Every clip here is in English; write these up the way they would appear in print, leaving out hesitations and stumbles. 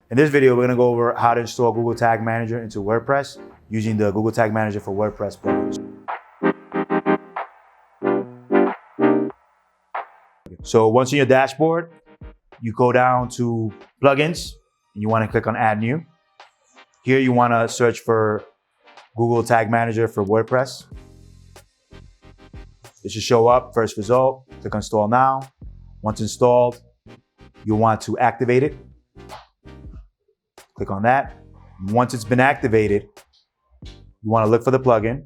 In this video, we're gonna go over how to install Google Tag Manager into WordPress using the Google Tag Manager for WordPress plugin. So once in your dashboard, you go down to plugins and you wanna click on add new. Here you wanna search for Google Tag Manager for WordPress. It should show up, first result, click on install now. Once installed, you'll want to activate it. Click on that. Once it's been activated, you want to look for the plugin.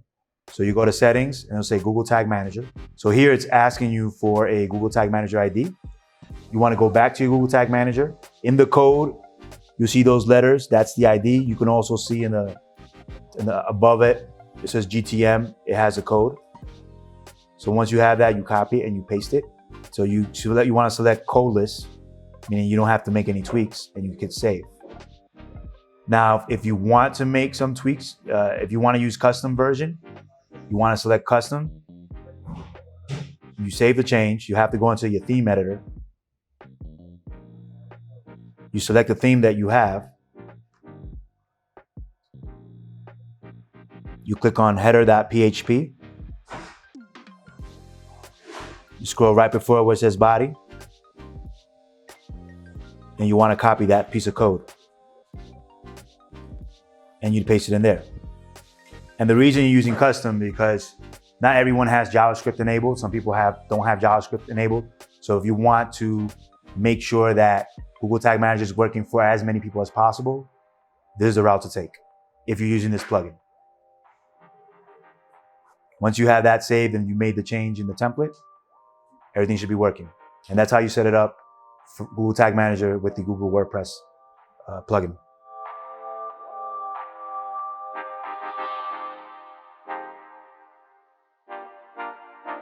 So you go to settings and it'll say Google Tag Manager. So here it's asking you for a Google Tag Manager ID. You want to go back to your Google Tag Manager. In the code, you see those letters, that's the ID. You can also see in the above it, it says GTM, it has a code. So once you have that, you copy it and you paste it. So you want to select codeless, meaning you don't have to make any tweaks, and you hit save. Now, if you want to make some tweaks, if you want to use custom version, you want to select custom. You save the change. You have to go into your theme editor. You select the theme that you have. You click on header.php. You scroll right before where it says body. And you want to copy that piece of code. And you paste it in there. And the reason you're using custom because not everyone has JavaScript enabled. Some people don't have JavaScript enabled. So if you want to make sure that Google Tag Manager is working for as many people as possible, this is the route to take if you're using this plugin. Once you have that saved and you made the change in the template, everything should be working. And that's how you set it up for Google Tag Manager with the Google WordPress plugin.